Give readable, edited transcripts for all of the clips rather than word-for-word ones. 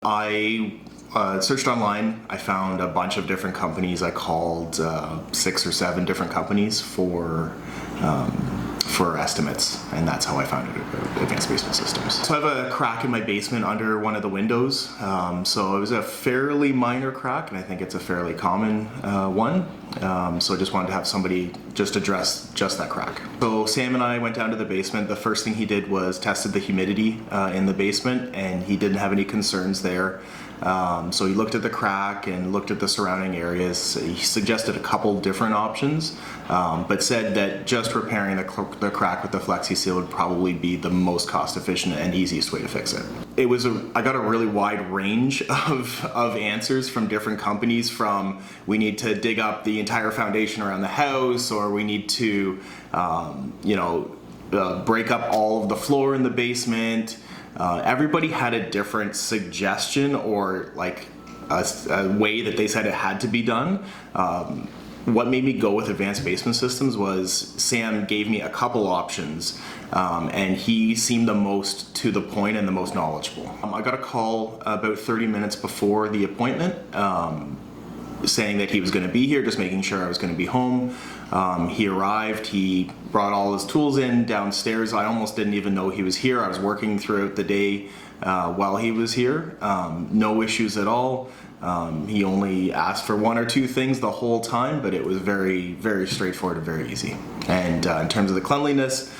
I searched online. I found a bunch of different companies. I called 6 or 7 different companies for estimates, and that's how I found Advanced Basement Systems. So I have a crack in my basement under one of the windows. So it was a fairly minor crack, and I think it's a fairly common one. So I just wanted to have somebody just address just that crack. So Sam and I went down to the basement. The first thing he did was tested the humidity in the basement, and he didn't have any concerns there. So he looked at the crack and looked at the surrounding areas. He suggested a couple different options, but said that just repairing the crack with the FlexiSeal would probably be the most cost efficient and easiest way to fix it. I got a really wide range of answers from different companies, from we need to dig up the entire foundation around the house, or we need to break up all of the floor in the basement. Everybody had a different suggestion, or like a way that they said it had to be done. What made me go with Advanced Basement Systems was Sam gave me a couple options, and he seemed the most to the point and the most knowledgeable. I got a call about 30 minutes before the appointment saying that he was going to be here, just making sure I was going to be home. He arrived, he brought all his tools in downstairs. I almost didn't even know he was here. I was working throughout the day while he was here. No issues at all. He only asked for 1 or 2 things the whole time, but it was very, very straightforward and very easy. And in terms of the cleanliness,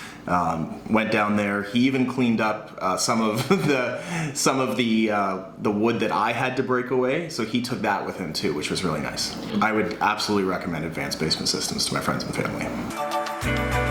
went down there. He even cleaned up some of the wood that I had to break away, so he took that with him too, which was really nice. I would absolutely recommend Advanced Basement Systems to my friends and family.